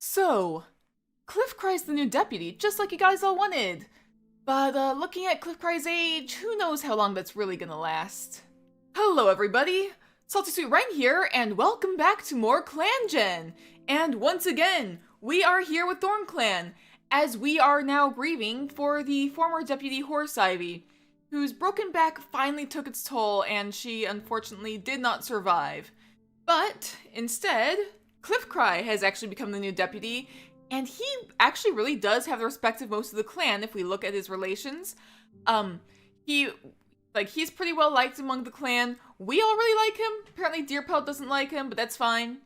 So, Cliffcry's the new deputy, just like you guys all wanted. But looking at Cliffcry's age, who knows how long that's really gonna last. Hello everybody, Salty Sweet Rain here, and welcome back to more ClanGen! And once again, we are here with Thornclan, as we are now grieving for the former deputy Horse Ivy, whose broken back finally took its toll and she unfortunately did not survive. But instead, Cliffcry has actually become the new deputy, and he actually really does have the respect of most of the clan if we look at his relations. He's pretty well liked among the clan. We all really like him. Apparently Deerpelt doesn't like him, but that's fine.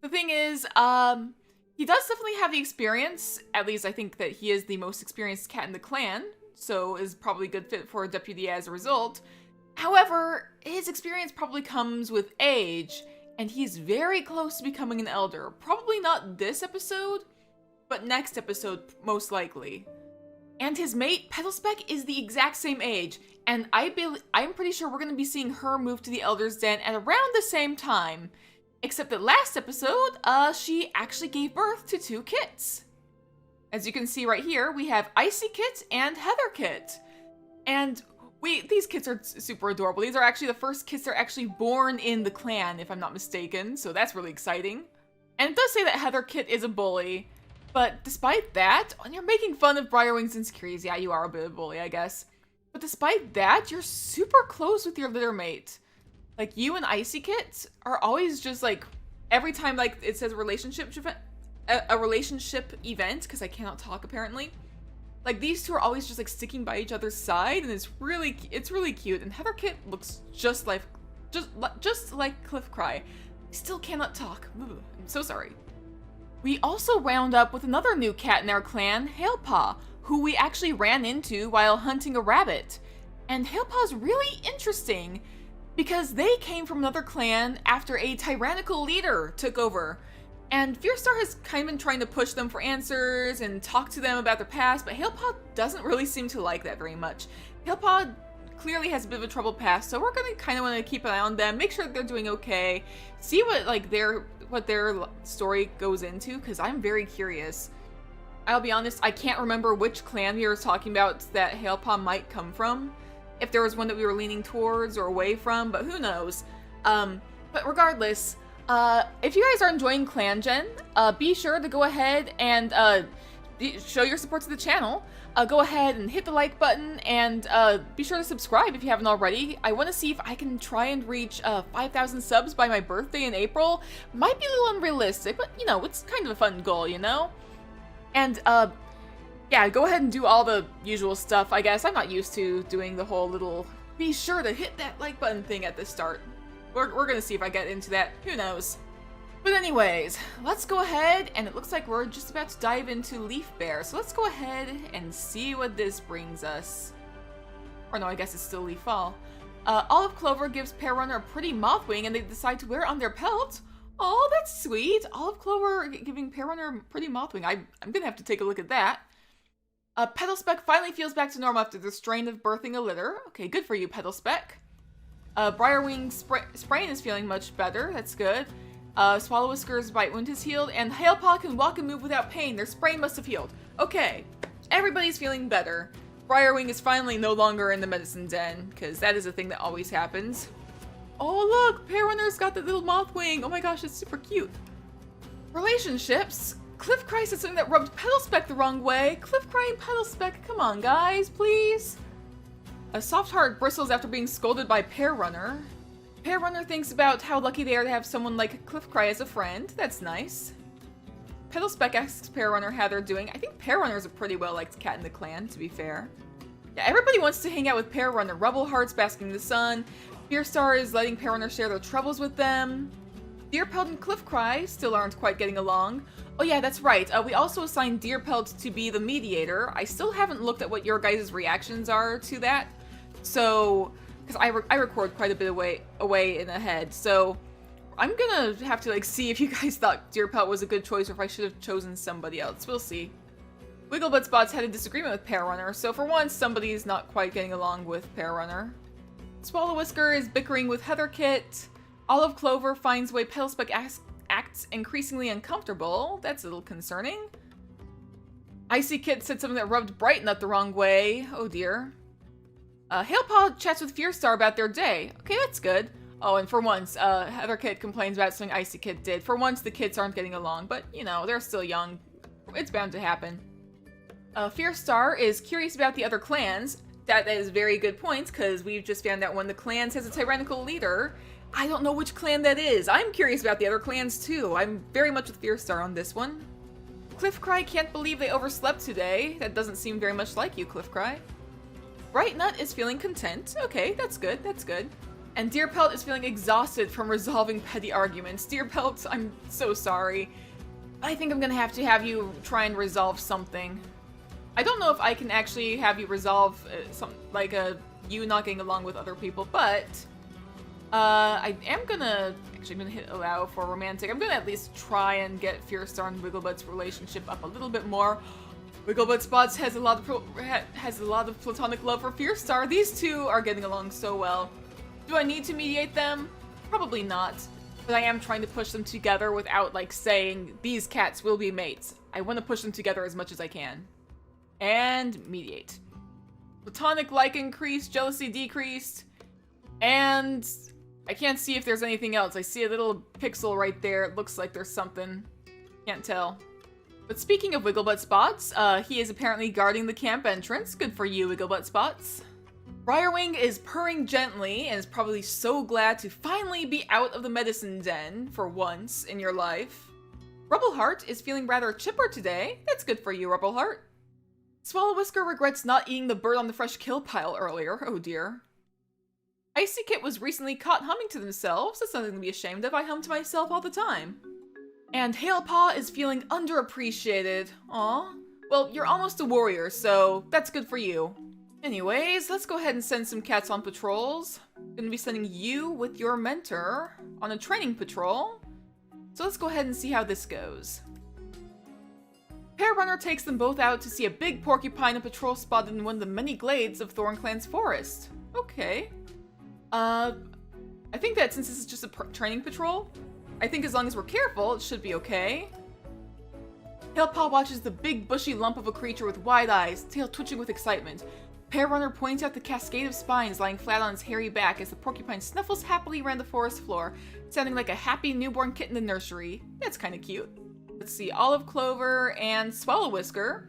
The thing is, he does definitely have the experience. At least I think that he is the most experienced cat in the clan, so is probably a good fit for a deputy as a result. However, his experience probably comes with age, and he's very close to becoming an elder. Probably not this episode, but next episode, most likely. And his mate, Petalspec, is the exact same age, and I'm pretty sure we're going to be seeing her move to the Elder's Den at around the same time. Except that last episode, she actually gave birth to 2 kits. As you can see right here, we have Icy Kit and Heather Kit. And these kits are super adorable. These are actually the first kits that are actually born in the clan, if I'm not mistaken, so that's really exciting. And it does say that Heather Kit is a bully, but despite that, when you're making fun of Briarwing's insecurities, yeah, you are a bit of a bully, I guess. But despite that, you're super close with your litter mate. Like, you and Icy Kit are always just like, every time like it says a relationship event, because I cannot talk apparently. Like, these two are always just like sticking by each other's side, and it's really cute. And Heather Kit looks just like Cliffcry. I still cannot talk. Ugh, I'm so sorry. We also wound up with another new cat in our clan, Hailpaw, who we actually ran into while hunting a rabbit. And Hailpaw's really interesting because they came from another clan after a tyrannical leader took over. And Fearstar has kind of been trying to push them for answers and talk to them about their past, but Hailpaw doesn't really seem to like that very much. Hailpaw clearly has a bit of a troubled past, so we're gonna kind of want to keep an eye on them, make sure that they're doing okay, see what their story goes into, because I'm very curious. I'll be honest, I can't remember which clan we were talking about that Hailpaw might come from, if there was one that we were leaning towards or away from, but who knows. But regardless, if you guys are enjoying ClanGen, be sure to go ahead and show your support to the channel. Go ahead and hit the like button, and be sure to subscribe if you haven't already. I want to see if I can try and reach 5,000 subs by my birthday in April. Might be a little unrealistic, but you know, it's kind of a fun goal, you know? And yeah, go ahead and do all the usual stuff, I guess. I'm not used to doing the whole little be sure to hit that like button thing at the start. We're gonna see if I get into that. Who knows? But anyways, let's go ahead, and it looks like we're just about to dive into Leaf Bear. So let's go ahead and see what this brings us. Or no, I guess it's still Leaf Fall. Olive Clover gives Pear Runner a pretty moth wing, and they decide to wear it on their pelt. Oh, that's sweet. Olive Clover giving Pear Runner a pretty moth wing. I'm gonna have to take a look at that. Petalspec finally feels back to normal after the strain of birthing a litter. Okay, good for you, Petalspec. Briarwing Sprain is feeling much better. That's good. Swallow Whisker's bite wound is healed, and Hailpaw can walk and move without pain. Their sprain must have healed. Okay, everybody's feeling better. Briarwing is finally no longer in the medicine den, because that is a thing that always happens. Oh look, Pear Runner's got the little moth wing. Oh my gosh, it's super cute. Relationships. Cliffcry said something that rubbed Petalspec the wrong way. Cliffcry and Petalspec, come on guys, please. A soft heart bristles after being scolded by Pear Runner. Pear Runner thinks about how lucky they are to have someone like Cliffcry as a friend. That's nice. Petalspec asks Pear Runner how they're doing. I think Pear Runner's a pretty well-liked cat in the clan, to be fair. Yeah, everybody wants to hang out with Pear Runner. Rubble Heart's basking in the sun. Fearstar is letting Pear Runner share their troubles with them. Deerpelt and Cliffcry still aren't quite getting along. Oh yeah, that's right. We also assigned Deerpelt to be the mediator. I still haven't looked at what your guys' reactions are to that. So, because I record quite a bit away in ahead, so I'm gonna have to like see if you guys thought Deerpelt was a good choice or if I should have chosen somebody else. We'll see. Wigglebuttspot's had a disagreement with Pear Runner, so for once somebody's not quite getting along with Pear Runner. Swallow Whisker is bickering with Heather Kit. Olive Clover finds way Petalspec cat, increasingly uncomfortable. That's a little concerning. Icy Kit said something that rubbed Bright Nut the wrong way. Oh dear. Hailpaw chats with Fearstar about their day. Okay, that's good. Oh, and for once, Heather Kit complains about something Icy Kit did. For once, the kids aren't getting along, but, you know, they're still young. It's bound to happen. Fearstar is curious about the other clans. That is very good point, because we've just found out one of the clans has a tyrannical leader. I don't know which clan that is. I'm curious about the other clans, too. I'm very much with Fearstar on this one. Cliffcry can't believe they overslept today. That doesn't seem very much like you, Cliffcry. Bright Nut is feeling content. Okay, that's good, that's good. And Deerpelt is feeling exhausted from resolving petty arguments. Deerpelt, I'm so sorry. I think I'm gonna have to have you try and resolve something. I don't know if I can actually have you resolve you not getting along with other people, but I am gonna hit allow for romantic. I'm gonna at least try and get Fearstar and Wigglebutt's relationship up a little bit more. Wigglebutt Spots has a lot of platonic love for Fearstar. These two are getting along so well. Do I need to mediate them? Probably not. But I am trying to push them together without, like, saying, these cats will be mates. I want to push them together as much as I can. And mediate. Platonic like increased, jealousy decreased, and I can't see if there's anything else. I see a little pixel right there. It looks like there's something. Can't tell. But speaking of Wigglebutt Spots, he is apparently guarding the camp entrance. Good for you, Wigglebutt Spots. Briarwing is purring gently and is probably so glad to finally be out of the medicine den for once in your life. Rubbleheart is feeling rather chipper today. That's good for you, Rubbleheart. Swallowwhisker regrets not eating the bird on the fresh kill pile earlier. Oh dear. Icy Kit was recently caught humming to themselves. That's nothing to be ashamed of. I hum to myself all the time. And Hailpaw is feeling underappreciated. Aw. Well, you're almost a warrior, so that's good for you. Anyways, let's go ahead and send some cats on patrols. I'm gonna be sending you with your mentor on a training patrol. So let's go ahead and see how this goes. Pear Runner takes them both out to see a big porcupine on patrol spotted in one of the many glades of Thornclan's forest. Okay. I think that since this is just a training patrol, I think as long as we're careful, it should be okay. Hailpaw watches the big bushy lump of a creature with wide eyes, tail twitching with excitement. Pear Runner points out the cascade of spines lying flat on its hairy back as the porcupine snuffles happily around the forest floor, sounding like a happy newborn kitten in the nursery. That's kind of cute. Let's see, Olive Clover and Swallowwhisker.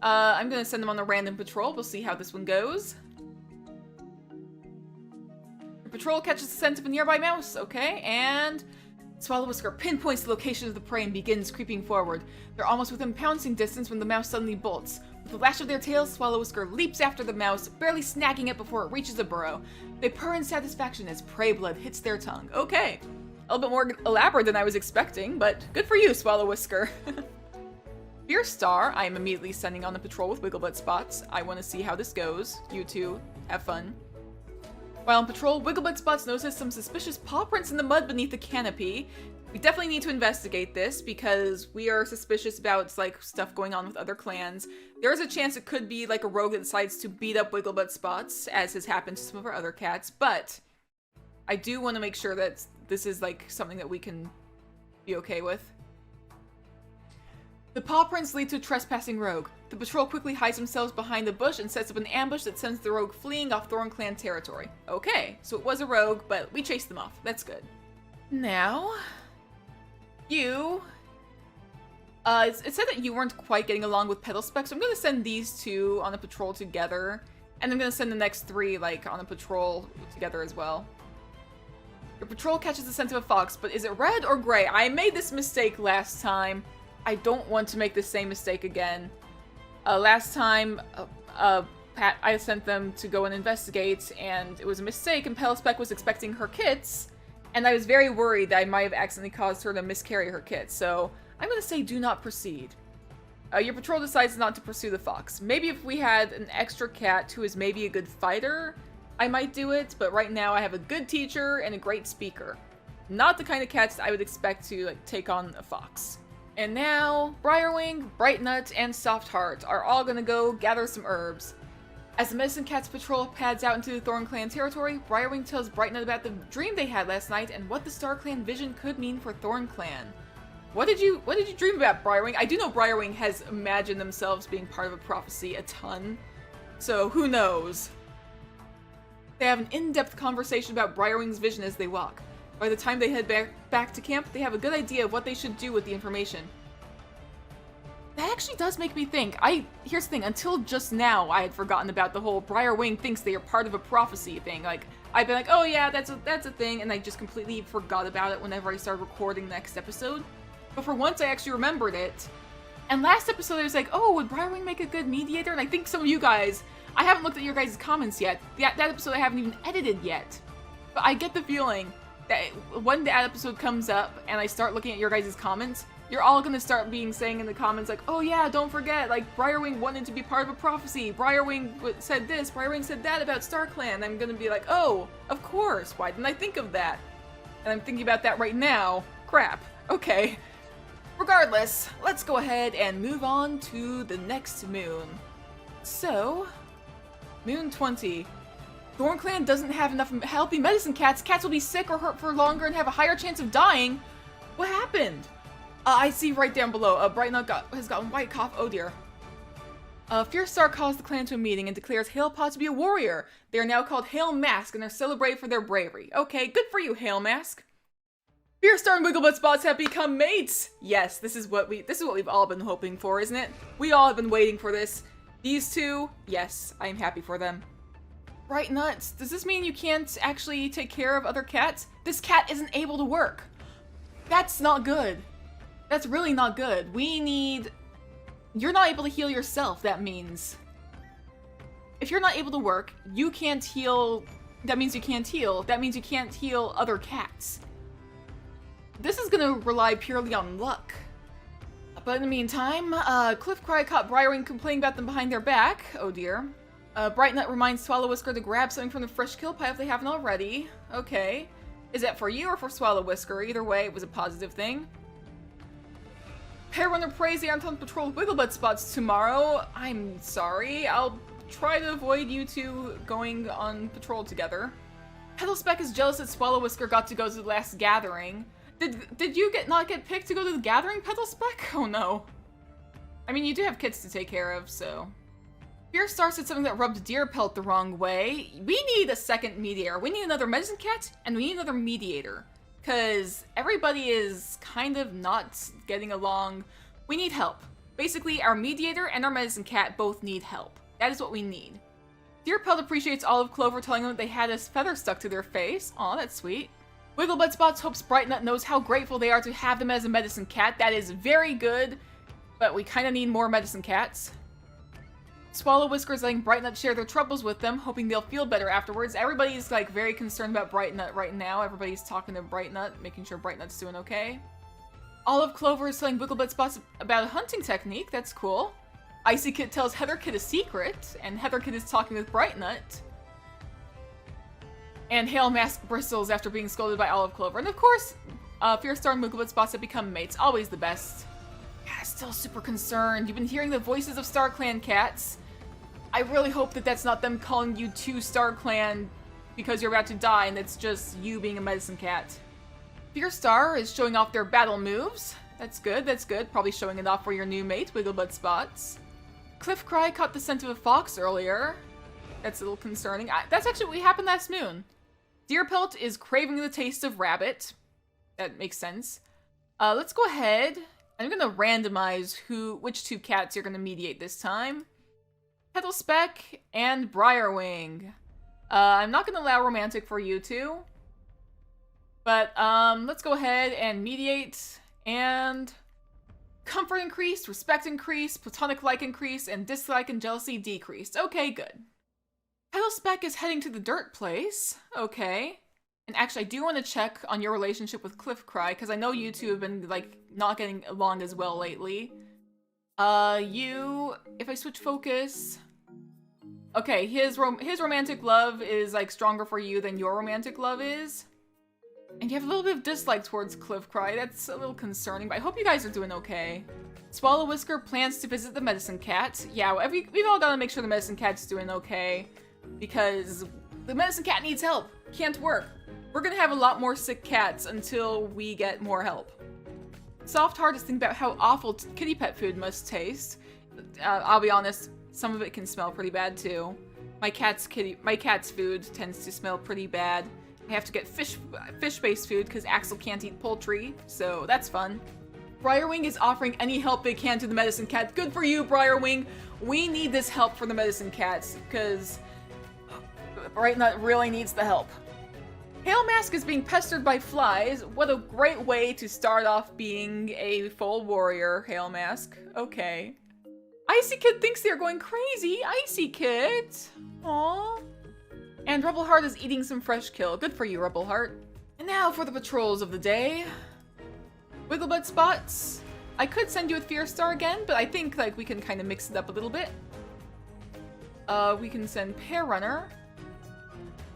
I'm gonna send them on a random patrol. We'll see how this one goes. The patrol catches the scent of a nearby mouse. Okay, and Swallowwhisker pinpoints the location of the prey and begins creeping forward. They're almost within pouncing distance when the mouse suddenly bolts. With a lash of their tails, Swallowwhisker leaps after the mouse, barely snagging it before it reaches a burrow. They purr in satisfaction as prey blood hits their tongue. Okay, a little bit more elaborate than I was expecting, but good for you, Swallowwhisker. Fearstar, I am immediately sending on the patrol with Wigglebutt Spots. I want to see how this goes. You two, have fun. While on patrol, Wigglebutt Spots notices some suspicious paw prints in the mud beneath the canopy. We definitely need to investigate this because we are suspicious about like stuff going on with other clans. There is a chance it could be like a rogue that decides to beat up Wigglebutt Spots, as has happened to some of our other cats, but I do want to make sure that this is like something that we can be okay with. The paw prints lead to a trespassing rogue. The patrol quickly hides themselves behind a bush and sets up an ambush that sends the rogue fleeing off Thornclan territory. Okay, so it was a rogue, but we chased them off. That's good. Now, you... it said that you weren't quite getting along with Petalspec, so I'm going to send these two on a patrol together, and I'm going to send the next three, like, on a patrol together as well. Your patrol catches the scent of a fox, but is it red or gray? I made this mistake last time. I don't want to make the same mistake again. Last time, I sent them to go and investigate, and it was a mistake, and Petalspec was expecting her kits, and I was very worried that I might have accidentally caused her to miscarry her kits, so I'm going to say do not proceed. Your patrol decides not to pursue the fox. Maybe if we had an extra cat who is maybe a good fighter, I might do it, but right now I have a good teacher and a great speaker. Not the kind of cats I would expect to like take on a fox. And now, Briarwing, Bright Nut, and Soft Heart are all gonna go gather some herbs. As the Medicine Cat's patrol pads out into the Thornclan territory, Briarwing tells Brightnut about the dream they had last night and what the StarClan vision could mean for Thornclan. What did you dream about, Briarwing? I do know Briarwing has imagined themselves being part of a prophecy a ton, so who knows? They have an in-depth conversation about Briarwing's vision as they walk. By the time they head back to camp, they have a good idea of what they should do with the information. That actually does make me think. Here's the thing, until just now, I had forgotten about the whole Briarwing thinks they are part of a prophecy thing. Like, I've been like, oh yeah, that's a thing, and I just completely forgot about it whenever I started recording the next episode. But for once, I actually remembered it. And last episode, I was like, oh, would Briarwing make a good mediator? And I think some of you guys, I haven't looked at your guys' comments yet. That episode I haven't even edited yet. But I get the feeling that when that episode comes up and I start looking at your guys' comments, you're all gonna start saying in the comments like, oh yeah, don't forget, like, Briarwing wanted to be part of a prophecy, Briarwing said this, Briarwing said that about StarClan. I'm gonna be like, oh, of course, why didn't I think of that? And I'm thinking about that right now. Crap. Okay. Regardless, let's go ahead and move on to the next moon. So, Moon 20. Thornclan doesn't have enough healthy medicine cats. Cats will be sick or hurt for longer and have a higher chance of dying. What happened? I see right down below. Brightnut has gotten white cough. Oh dear. Fierce Star calls the clan to a meeting and declares Hailpaw to be a warrior. They are now called Hail Mask and are celebrated for their bravery. Okay, good for you, Hail Mask. Fierce Star and Wigglebutt Spots have become mates. Yes, this is what we've all been hoping for, isn't it? We all have been waiting for this. These two, yes, I am happy for them. Brightnut, does this mean you can't actually take care of other cats? This cat isn't able to work. That's not good. That's really not good. You're not able to heal yourself, that means. If you're not able to work, you can't heal. That means you can't heal. That means you can't heal other cats. This is gonna rely purely on luck. But in the meantime, Cliffcry caught Briarwing complaining about them behind their back. Oh dear. Brightnut reminds Swallow-Whisker to grab something from the fresh kill pile if they haven't already. Okay. Is that for you or for Swallow-Whisker? Either way, it was a positive thing. Hairrunner prays they aren't on patrol with Wigglebutt Spots tomorrow. I'm sorry. I'll try to avoid you two going on patrol together. Petalspeck is jealous that Swallow-Whisker got to go to the last gathering. Did you not get picked to go to the gathering, Petalspeck? Oh no. I mean, you do have kids to take care of, so. Fierce Star said something that rubbed Deer Pelt the wrong way. We need a second mediator. We need another medicine cat, and we need another mediator. Because everybody is kind of not getting along. We need help. Basically, our mediator and our medicine cat both need help. That is what we need. Deer Pelt appreciates Olive Clover telling them that they had a feather stuck to their face. Aw, that's sweet. Wigglebutt Spots hopes Brightnut knows how grateful they are to have them as a medicine cat. That is very good, but we kind of need more medicine cats. Swallow-Whisker is letting Brightnut share their troubles with them, hoping they'll feel better afterwards. Everybody's like very concerned about Brightnut right now. Everybody's talking to Brightnut, making sure Brightnut's doing okay. Olive Clover is telling Wigglebutt Spots about a hunting technique. That's cool. Icy Kit tells Heather Kit a secret, and Heather Kit is talking with Brightnut. And Hail Mask bristles after being scolded by Olive Clover. And of course, Fierce Star and Wigglebutt Spots have become mates. Always the best. Yeah, still super concerned. You've been hearing the voices of StarClan cats. I really hope that that's not them calling you to StarClan because you're about to die and it's just you being a medicine cat. Fierce Star is showing off their battle moves. That's good, that's good. Probably showing it off for your new mate, Wigglebutt Spots. Cliffcry caught the scent of a fox earlier. That's a little concerning. That's actually what happened last moon. Deerpelt is craving the taste of rabbit. That makes sense. Let's go ahead. I'm gonna randomize which two cats you're gonna mediate this time. Petalspeck and Briarwing. I'm not gonna allow romantic for you two. But let's go ahead and mediate and comfort increased, respect increased, platonic like increased, and dislike and jealousy decreased. Okay, good. Petalspeck is heading to the dirt place. Okay. And actually, I do want to check on your relationship with Cliffcry, because I know you two have been, like, not getting along as well lately. If I switch focus... Okay, his romantic love is, like, stronger for you than your romantic love is. And you have a little bit of dislike towards Cliffcry. That's a little concerning, but I hope you guys are doing okay. Swallow Whisker plans to visit the medicine cat. Yeah, we've all got to make sure the medicine cat's doing okay, because the medicine cat needs help. Can't work. We're gonna have a lot more sick cats until we get more help. Soft Heart is thinking about how awful kitty pet food must taste. I'll be honest, some of it can smell pretty bad too. My cat's food tends to smell pretty bad. I have to get fish-based food because Axel can't eat poultry, so that's fun. Briarwing is offering any help they can to the medicine cat. Good for you, Briarwing. We need this help for the medicine cats because Brightnut really needs the help. Hail Mask is being pestered by flies. What a great way to start off being a full warrior, Hail Mask. Okay. Icy Kid thinks they're going crazy. Icy Kid. Aww. And Rebel Heart is eating some fresh kill. Good for you, Rebel Heart. And now for the patrols of the day. Wigglebutt Spots. I could send you with Fear Star again, but I think like we can kind of mix it up a little bit. We can send Pear Runner.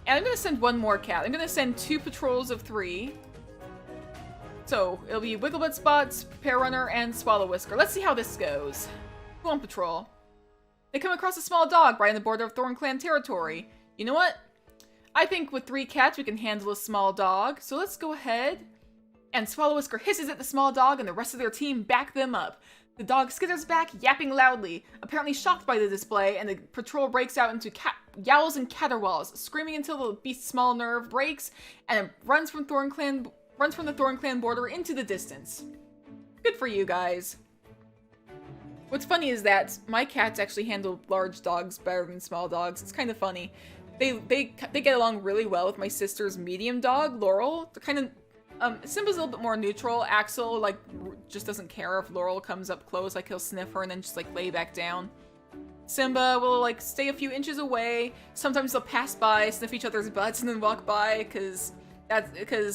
And I'm gonna send one more cat. I'm gonna send 2 patrols of 3. So it'll be Wigglebutt Spots, Pear Runner, and Swallow Whisker. Let's see how this goes. Who on patrol? They come across a small dog right on the border of Thornclan territory. You know what? I think with 3 cats we can handle a small dog. So let's go ahead. And Swallow Whisker hisses at the small dog and the rest of their team back them up. The dog skitters back, yapping loudly, apparently shocked by the display, and the patrol breaks out into yowls and caterwauls, screaming until the beast's small nerve breaks, and it runs from the Thornclan border into the distance. Good for you guys. What's funny is that my cats actually handle large dogs better than small dogs. It's kind of funny. They get along really well with my sister's medium dog, Laurel. They're kind of Simba's a little bit more neutral. Axel, like, just doesn't care if Laurel comes up close. Like, he'll sniff her and then just, like, lay back down. Simba will, like, stay a few inches away. Sometimes they'll pass by, sniff each other's butts, and then walk by, because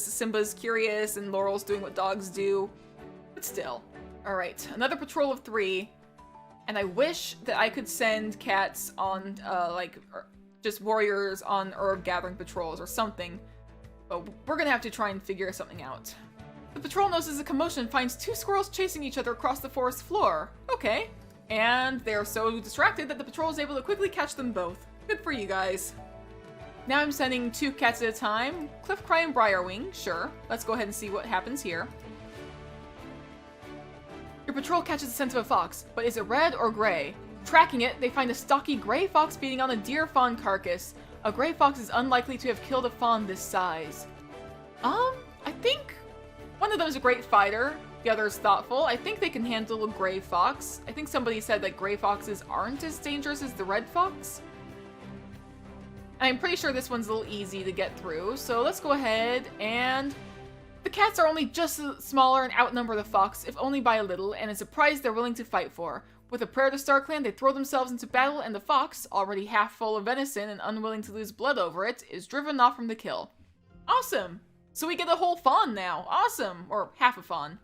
Simba's curious and Laurel's doing what dogs do. But still. Alright, another patrol of 3. And I wish that I could send cats on, just warriors on herb gathering patrols or something. But we're gonna have to try and figure something out. The patrol notices a commotion and finds 2 squirrels chasing each other across the forest floor. Okay. And they're so distracted that the patrol is able to quickly catch them both. Good for you guys. Now I'm sending 2 cats at a time. Cliffcry and Briarwing, sure. Let's go ahead and see what happens here. Your patrol catches the scent of a fox, but is it red or gray? Tracking it, they find a stocky gray fox feeding on a deer fawn carcass. A gray fox is unlikely to have killed a fawn this size. I think one of them is a great fighter, the other is thoughtful. I think they can handle a gray fox. I think somebody said that gray foxes aren't as dangerous as the red fox. I'm pretty sure this one's a little easy to get through, so let's go ahead and... The cats are only just smaller and outnumber the fox, if only by a little, and it's a prize they're willing to fight for. With a prayer to StarClan, they throw themselves into battle, and the fox, already half full of venison and unwilling to lose blood over it, is driven off from the kill. Awesome! So we get a whole fawn now. Awesome! Or half a fawn.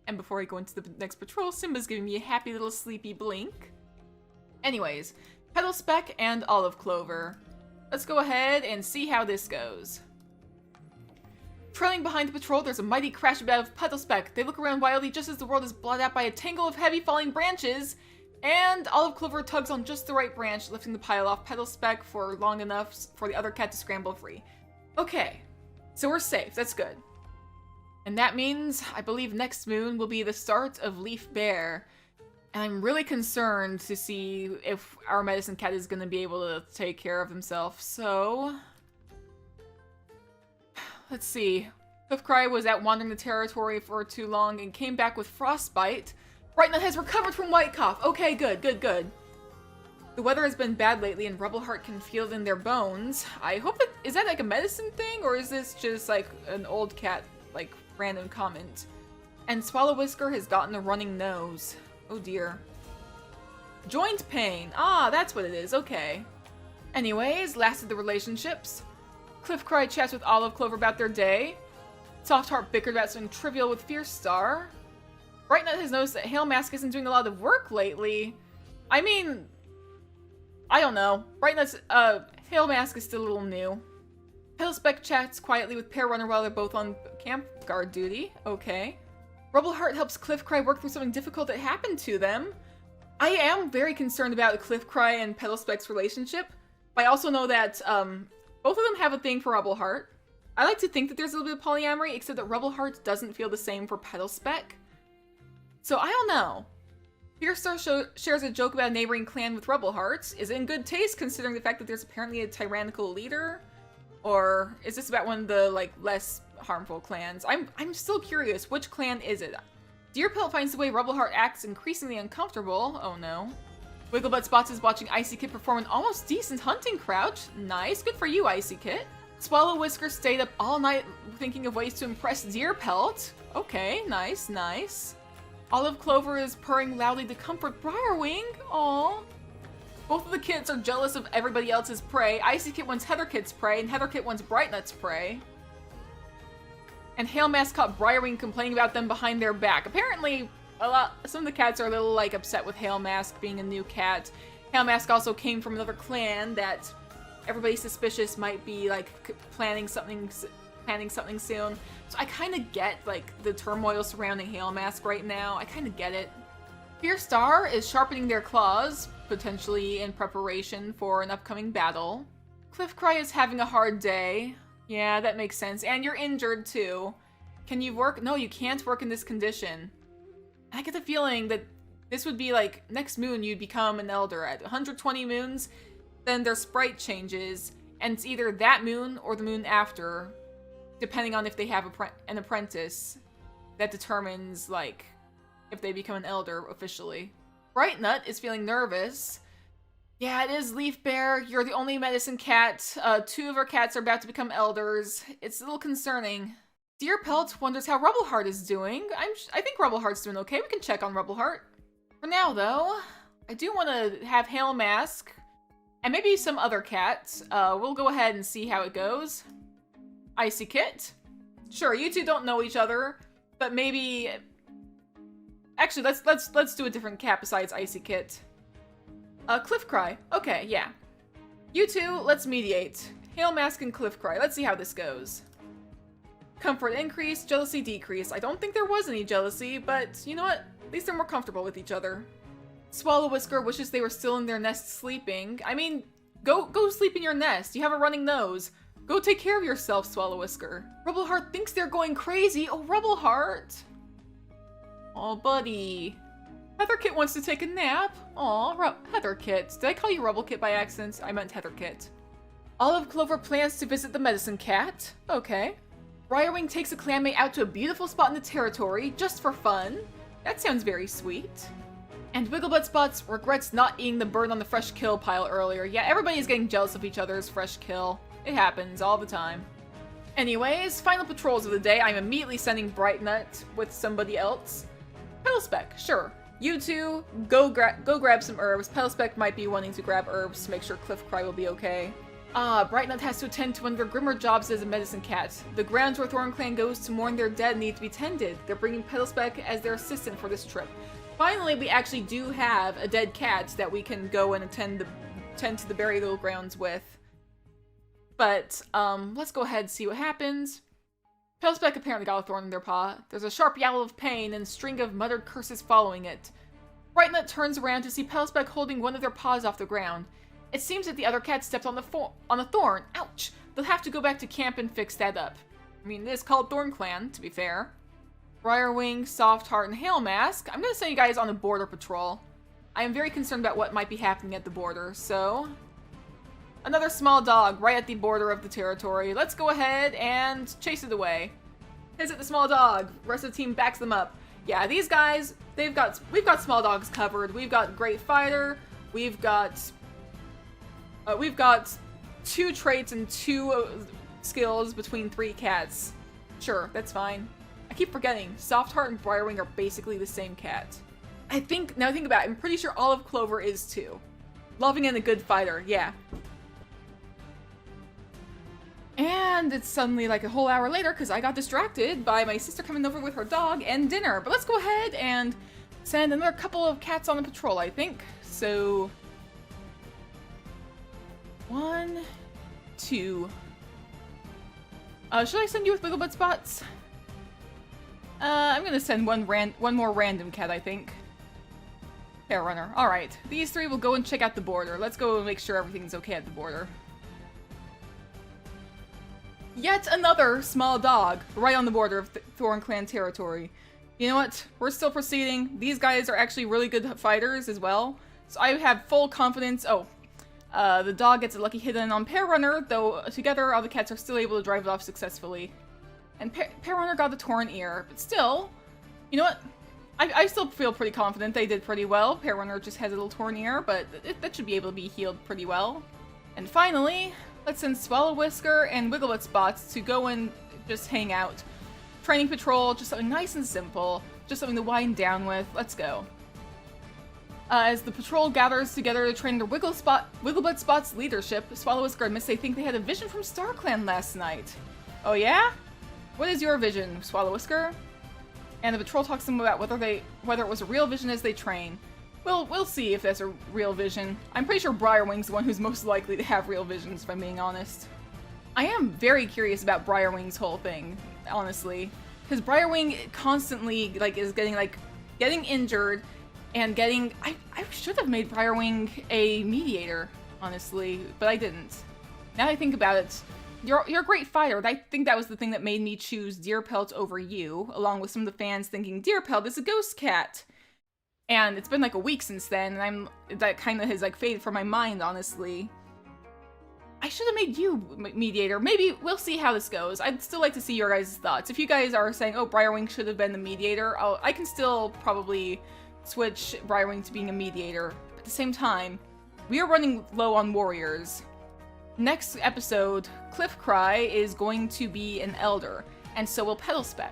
And before I go into the next patrol, Simba's giving me a happy little sleepy blink. Anyways, Petal Speck and Olive Clover. Let's go ahead and see how this goes. Trailing behind the patrol, there's a mighty crash about of Petal Speck. They look around wildly just as the world is blotted out by a tangle of heavy falling branches. And Olive Clover tugs on just the right branch, lifting the pile off Petal Speck for long enough for the other cat to scramble free. Okay, so we're safe. That's good. And that means, I believe next moon will be the start of Leaf Bear. And I'm really concerned to see if our medicine cat is going to be able to take care of himself. So... let's see. Cliffcry was out wandering the territory for too long and came back with frostbite. Brightnut has recovered from white cough. Okay, good, good, good. The weather has been bad lately and Rebel Heart can feel it in their bones. I hope that... is that like a medicine thing or is this just like an old cat, like, random comment? And Swallow Whisker has gotten a running nose. Oh dear. Joint pain. Ah, that's what it is. Okay. Anyways, lasted the relationships. Cliffcry chats with Olive Clover about their day. Softheart bickered about something trivial with Fierce Star. Brightnut has noticed that Hail Mask isn't doing a lot of work lately. I mean... I don't know. Brightnut's, Hail Mask is still a little new. Petal Speck chats quietly with Pear Runner while they're both on camp guard duty. Okay. Rubbleheart helps Cliffcry work through something difficult that happened to them. I am very concerned about Cliffcry and Petalspec's relationship, but I also know that both of them have a thing for Rubbleheart. I like to think that there's a little bit of polyamory, except that Rubbleheart doesn't feel the same for Petalspec. So I don't know. Fearstar shares a joke about a neighboring clan with Rubbleheart. Is it in good taste considering the fact that there's apparently a tyrannical leader? Or is this about one of the, like, less harmful clans? I'm still curious. Which clan is it? Deerpelt finds the way Rubbleheart acts increasingly uncomfortable. Oh no. Wigglebutt Spots is watching Icy Kit perform an almost decent hunting crouch. Nice. Good for you, Icy Kit. Swallow Whisker stayed up all night thinking of ways to impress Deerpelt. Okay, nice, nice. Olive Clover is purring loudly to comfort Briarwing. Aww. Both of the kits are jealous of everybody else's prey. Icy Kit wants Heather Kit's prey, and Heather Kit wants Brightnut's prey. And Hail Mask caught Briarwing complaining about them behind their back. Apparently, some of the cats are a little, like, upset with Hail Mask being a new cat. Hail Mask also came from another clan that everybody's suspicious might be, like, planning something soon. So I kind of get, like, the turmoil surrounding Hail Mask right now. I kind of get it. Fearstar is sharpening their claws, potentially in preparation for an upcoming battle. Cliffcry is having a hard day. Yeah, that makes sense. And you're injured, too. Can you work? No, you can't work in this condition. I get the feeling that this would be like, next moon you'd become an elder. At 120 moons, then their sprite changes, and it's either that moon or the moon after, depending on if they have an apprentice that determines, like, if they become an elder officially. Brightnut is feeling nervous. Yeah, it is Leaf Bear. You're the only medicine cat. 2 of our cats are about to become elders. It's a little concerning. Deerpelt wonders how Rubbleheart is doing. I think Rubbleheart's doing okay. We can check on Rubbleheart. For now, though, I do want to have Hail Mask and maybe some other cats. We'll go ahead and see how it goes. Icy Kit. Sure, you two don't know each other, but maybe. Actually, let's do a different cat besides Icy Kit. Cliffcry. Okay, yeah. You two, let's mediate. Hail Mask and Cliffcry. Let's see how this goes. Comfort increase, jealousy decrease. I don't think there was any jealousy, but you know what? At least they're more comfortable with each other. Swallow Whisker wishes they were still in their nest sleeping. I mean, go sleep in your nest. You have a running nose. Go take care of yourself, Swallow Whisker. Rubbleheart thinks they're going crazy. Oh, Rubbleheart. Oh, buddy. Heatherkit wants to take a nap. Aw, Heatherkit. Did I call you Rubblecit by accident? I meant Heatherkit. Olive Clover plans to visit the medicine cat. Okay. Briarwing takes a clanmate out to a beautiful spot in the territory, just for fun. That sounds very sweet. And Wigglebutt Spots regrets not eating the bird on the fresh kill pile earlier. Yeah, everybody's getting jealous of each other's fresh kill. It happens all the time. Anyways, final patrols of the day. I'm immediately sending Brightnut with somebody else. Petalspec, sure. You two, go grab some herbs. Petalspec might be wanting to grab herbs to make sure Cliffcry will be okay. Brightnut has to attend to one of their grimmer jobs as a medicine cat. The grounds where Thornclan goes to mourn their dead need to be tended. They're bringing Petalspec as their assistant for this trip. Finally, we actually do have a dead cat that we can go and tend to the burial grounds with. But, let's go ahead and see what happens. Petalspec apparently got a thorn in their paw. There's a sharp yowl of pain and a string of muttered curses following it. Brightnut turns around to see Petalspec holding one of their paws off the ground. It seems that the other cat stepped on the thorn. Ouch! They'll have to go back to camp and fix that up. I mean, it is called Thornclan, to be fair. Briarwing, Softheart, and Hail Mask. I'm gonna send you guys on a border patrol. I am very concerned about what might be happening at the border, so... Another small dog right at the border of the territory. Let's go ahead and chase it away. Is it the small dog? Rest of the team backs them up. Yeah, these guys, we've got small dogs covered. We've got Great Fighter. We've got 2 traits and 2 skills between 3 cats. Sure, that's fine. I keep forgetting, Softheart and Briarwing are basically the same cat. Now think about it, I'm pretty sure Olive Clover is too. Loving and a good fighter, yeah. And it's suddenly like a whole hour later because I got distracted by my sister coming over with her dog and dinner. But let's go ahead and send another couple of cats on the patrol, I think. So... 1, 2. Should I send you with Wigglebutt Spots? I'm gonna send one more random cat, I think. Fair runner. Alright. These three will go and check out the border. Let's go and make sure everything's okay at the border. Yet another small dog, right on the border of Thornclan territory. You know what? We're still proceeding. These guys are actually really good fighters as well. So I have full confidence. Oh, the dog gets a lucky hit in on Pair Runner, though together all the cats are still able to drive it off successfully. And Pair Runner got the torn ear, but still, you know what? I still feel pretty confident they did pretty well. Pair Runner just has a little torn ear, but that should be able to be healed pretty well. And finally, let's send Swallow Whisker and Wigglebutt Spots to go and just hang out. Training patrol, just something nice and simple, just something to wind down with. Let's go. As the patrol gathers together to train under Wigglebutt Spot's leadership, Swallow Whisker admits they think they had a vision from StarClan last night. Oh yeah? What is your vision, Swallow Whisker? And the patrol talks to them about whether it was a real vision as they train. We'll see if that's a real vision. I'm pretty sure Briarwing's the one who's most likely to have real visions, if I'm being honest. I am very curious about Briarwing's whole thing, honestly. Because Briarwing constantly, is getting injured and getting... I should have made Briarwing a mediator, honestly, but I didn't. Now that I think about it, you're a great fighter. I think that was the thing that made me choose Deerpelt over you, along with some of the fans thinking Deerpelt is a ghost cat. And it's been like a week since then, and that kind of has faded from my mind, honestly. I should have made you mediator. Maybe we'll see how this goes. I'd still like to see your guys' thoughts. If you guys are saying, oh, Briarwing should have been the mediator, I can still probably switch Briarwing to being a mediator. At the same time, we are running low on warriors. Next episode, Cliffcry is going to be an elder, and so will Petalspec,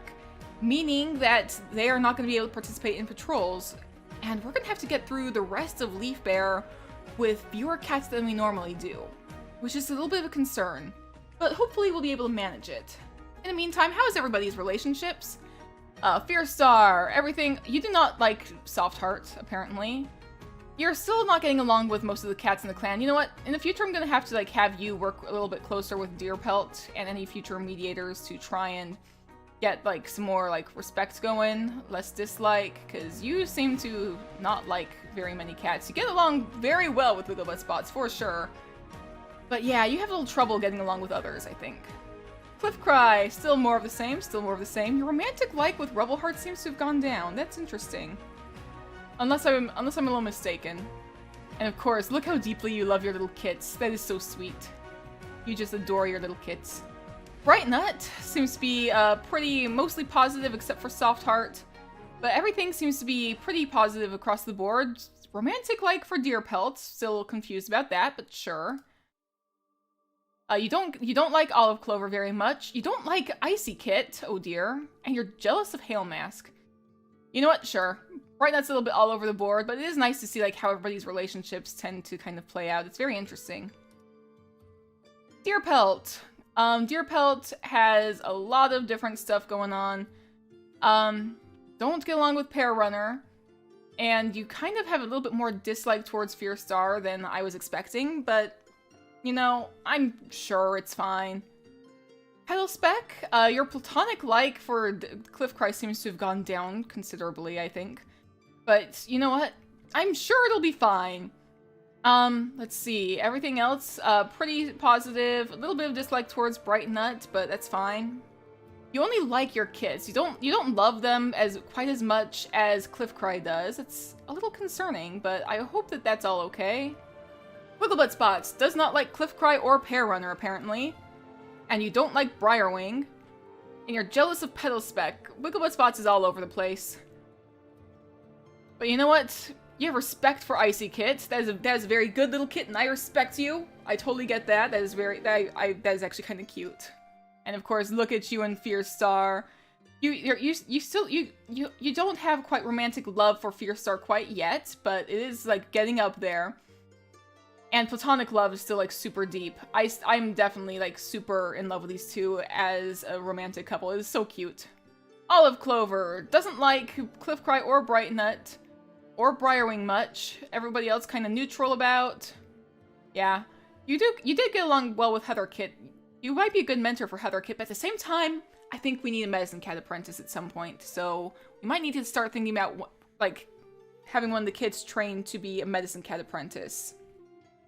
meaning that they are not going to be able to participate in patrols, and we're going to have to get through the rest of Leaf Bear with fewer cats than we normally do, which is a little bit of a concern, but hopefully we'll be able to manage it. In the meantime, how is everybody's relationships? Fierce Star, everything. You do not like Soft Heart, apparently. You're still not getting along with most of the cats in the clan. You know what? In the future, I'm gonna have to have you work a little bit closer with Deerpelt and any future mediators to try and get some more respect going, less dislike, because you seem to not like very many cats. You get along very well with Wigglebutt Spots for sure, but yeah, you have a little trouble getting along with others, I think. Cliffcry, still more of the same, still more of the same. Your romantic like with Rubbleheart seems to have gone down. That's interesting. Unless I'm a little mistaken. And of course, look how deeply you love your little kits. That is so sweet. You just adore your little kits. Bright Nut seems to be mostly positive except for Soft Heart. But everything seems to be pretty positive across the board. Romantic like for Deerpelt, still confused about that, but sure. You don't like Olive Clover very much. You don't like Icy Kit, oh dear. And you're jealous of Hail Mask. You know what? Sure. Bright Nut's a little bit all over the board, but it is nice to see how everybody's relationships tend to kind of play out. It's very interesting. Deerpelt. Deerpelt has a lot of different stuff going on. Don't get along with Pair Runner. And you kind of have a little bit more dislike towards Fierce Star than I was expecting, but, you know, I'm sure it's fine. Petalspec, your platonic like for Cliffcry seems to have gone down considerably, I think. But, you know what? I'm sure it'll be fine. Let's see. Everything else, pretty positive. A little bit of dislike towards Bright Nut, but that's fine. You only like your kits. You don't love them quite as much as Cliffcry does. It's a little concerning, but I hope that that's all okay. Wigglebutt Spots does not like Cliffcry or Pair Runner, apparently. And you don't like Briarwing. And you're jealous of Petalspec. Wigglebutt Spots is all over the place. But you know what? You have respect for Icy Kit. That is a very good little kit, and I respect you. I totally get that. That is that is actually kind of cute. And of course, look at you and Fierce Star. You don't have quite romantic love for Fierce Star quite yet, but it is getting up there. And platonic love is still super deep. I'm definitely super in love with these two as a romantic couple. It is so cute. Olive Clover doesn't like Cliffcry or Bright Nut or Briarwing much. Everybody else kind of neutral about. Yeah, you did get along well with Heather Kit. You might be a good mentor for Heather Kit, but at the same time, I think we need a medicine cat apprentice at some point. So we might need to start thinking about, like, having one of the kids trained to be a medicine cat apprentice.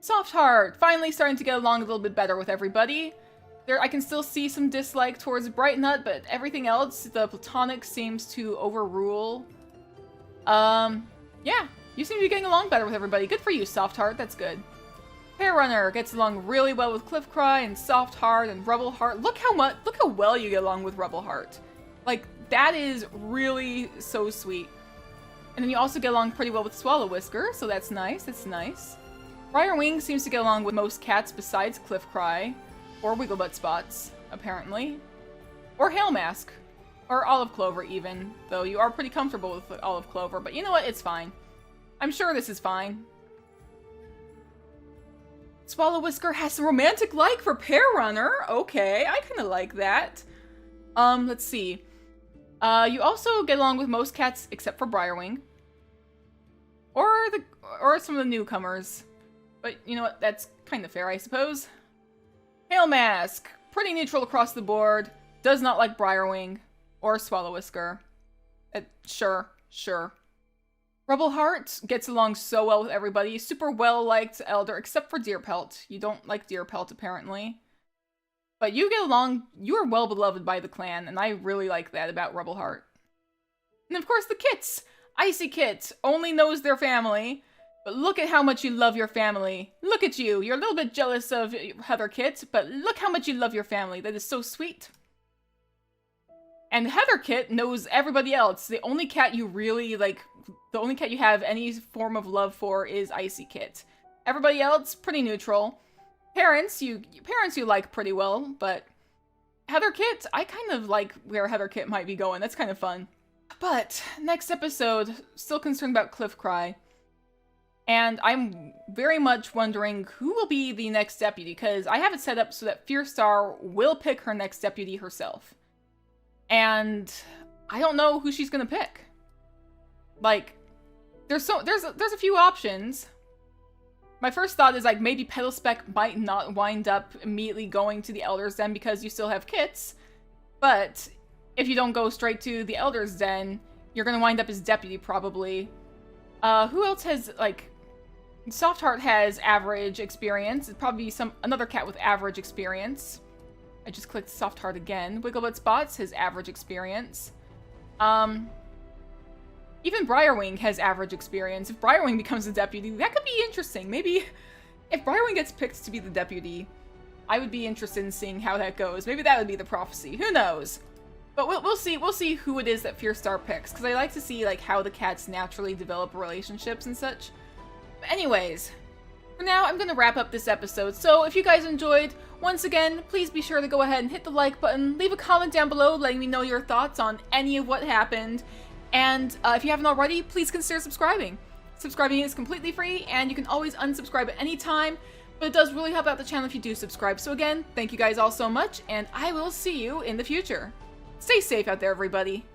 Soft Heart, finally starting to get along a little bit better with everybody. I can still see some dislike towards Bright Nut, but everything else, the platonic seems to overrule. Yeah, you seem to be getting along better with everybody. Good for you, Soft Heart, that's good. Hair Runner gets along really well with Cliff Cry and Soft Heart and Rubble Heart. Look how well you get along with Rubble Heart. Like, that is really so sweet. And then you also get along pretty well with Swallow Whisker, so that's nice, that's nice. Briarwing seems to get along with most cats besides Cliff Cry. Or Wigglebutt Spots, apparently. Or Hail Mask. Or Olive Clover, even. Though you are pretty comfortable with Olive Clover. But you know what? It's fine. I'm sure this is fine. Swallow Whisker has some romantic like for Pear Runner. Okay, I kind of like that. Let's see. You also get along with most cats except for Briarwing. Or some of the newcomers. But you know what? That's kind of fair, I suppose. Hail Mask, pretty neutral across the board, does not like Briarwing or Swallow Whisker. Sure. Rubble Heart gets along so well with everybody, super well liked Elder, except for Deerpelt. You don't like Deerpelt apparently. But you get along, you are well beloved by the clan, and I really like that about Rubble Heart. And of course the Kits! Icy Kit only knows their family. But look at how much you love your family. Look at you. You're a little bit jealous of Heather Kit, but look how much you love your family. That is so sweet. And Heather Kit knows everybody else. The only cat you really, like, the only cat you have any form of love for is Icy Kit. Everybody else, pretty neutral. Parents you like pretty well, but Heather Kit, I kind of like where Heather Kit might be going. That's kind of fun. But, next episode, still concerned about Cliff Cry. And I'm very much wondering who will be the next deputy, because I have it set up so that Fearstar will pick her next deputy herself. And I don't know who she's gonna pick. Like, there's a few options. My first thought is, like, maybe Petalspec might not wind up immediately going to the Elder's Den because you still have Kits. But if you don't go straight to the Elder's Den, you're gonna wind up as deputy, probably. Who else has, like... Soft Heart has average experience. It'd probably be another cat with average experience. I just clicked Soft Heart again. Wigglebutt Spots has average experience. Even Briarwing has average experience. If Briarwing becomes the deputy, that could be interesting. Maybe if Briarwing gets picked to be the deputy, I would be interested in seeing how that goes. Maybe that would be the prophecy. Who knows? But we'll see. We'll see who it is that Fearstar picks, because I like to see like how the cats naturally develop relationships and such. But anyways, for now, I'm going to wrap up this episode. So if you guys enjoyed, once again, please be sure to go ahead and hit the like button. Leave a comment down below letting me know your thoughts on any of what happened. And if you haven't already, please consider subscribing. Subscribing is completely free, and you can always unsubscribe at any time. But it does really help out the channel if you do subscribe. So again, thank you guys all so much, and I will see you in the future. Stay safe out there, everybody.